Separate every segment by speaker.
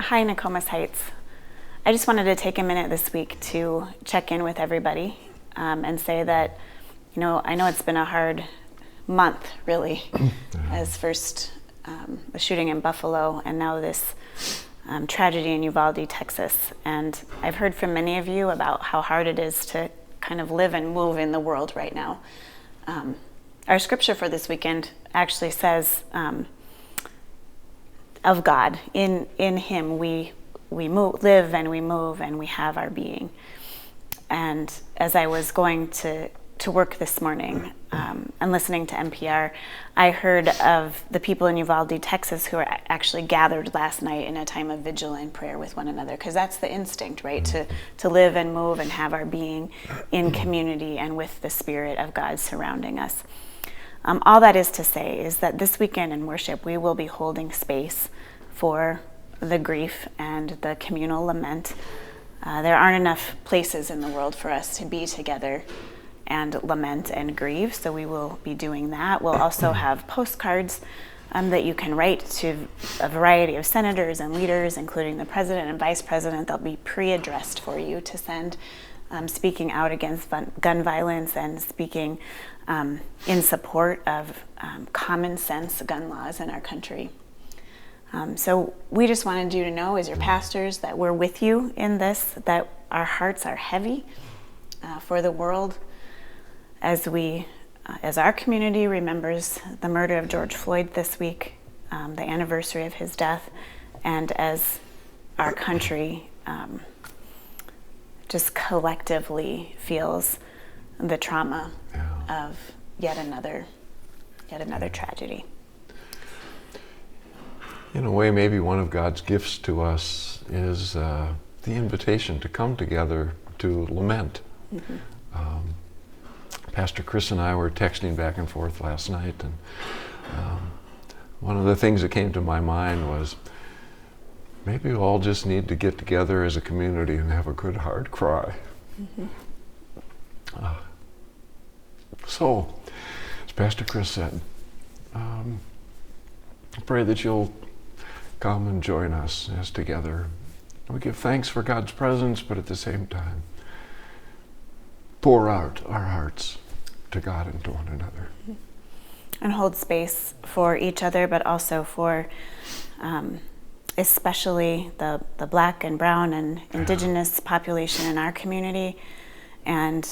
Speaker 1: Hi, Nokomis Heights. I just wanted to take a minute this week to check in with everybody and say that, I know it's been a hard month, really, as first the shooting in Buffalo and now this tragedy in Uvalde, Texas. And I've heard from many of you about how hard it is to kind of live and move in the world right now. Our scripture for this weekend actually says, of God, in Him we live and we move and we have our being. And as I was going to work this morning and listening to NPR, I heard of the people in Uvalde, Texas, who are actually gathered last night in a time of vigil and prayer with one another, because that's the instinct, right? To live and move and have our being in community and with the Spirit of God surrounding us. All that is to say is that this weekend in worship, we will be holding space for the grief and the communal lament. There aren't enough places in the world for us to be together and lament and grieve, so we will be doing that. We'll also have postcards that you can write to a variety of senators and leaders, including the president and vice president. They'll be pre-addressed for you to send, speaking out against gun violence and speaking in support of common sense gun laws in our country. So we just wanted you to know, as your pastors, that we're with you in this, that our hearts are heavy for the world as our community remembers the murder of George Floyd this week, the anniversary of his death, and as our country just collectively feels the trauma of yet another tragedy.
Speaker 2: In a way, maybe one of God's gifts to us is the invitation to come together to lament.
Speaker 1: Mm-hmm.
Speaker 2: Pastor Chris and I were texting back and forth last night, and one of the things that came to my mind was maybe we all just need to get together as a community and have a good hard cry.
Speaker 1: Mm-hmm.
Speaker 2: So, as Pastor Chris said, I pray that you'll come and join us as together we give thanks for God's presence, but at the same time, pour out our hearts to God and to one another.
Speaker 1: And hold space for each other, but also for especially the Black and Brown and Indigenous population in our community. And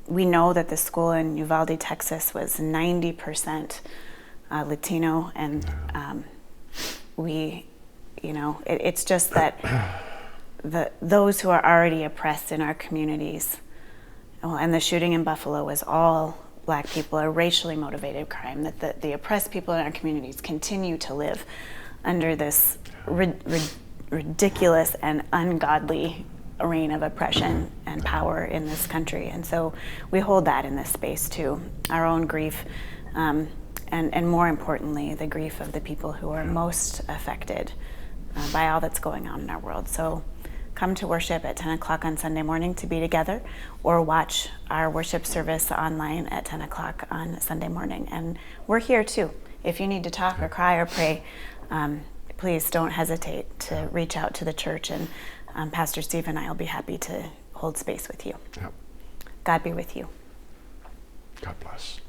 Speaker 1: we know that the school in Uvalde, Texas was 90% Latino, and it's just that those who are already oppressed in our communities, and the shooting in Buffalo was all Black people, a racially motivated crime, that the oppressed people in our communities continue to live under this ridiculous and ungodly reign of oppression and power in this country. And so we hold that in this space too, our own grief, and more importantly, the grief of the people who are most affected by all that's going on in our world. So come to worship at 10 o'clock on Sunday morning to be together, or watch our worship service online at 10 o'clock on Sunday morning. And we're here too. If you need to talk or cry or pray, please don't hesitate to reach out to the church, and Pastor Steve and I will be happy to hold space with you.
Speaker 2: Yep.
Speaker 1: God be with you.
Speaker 2: God bless.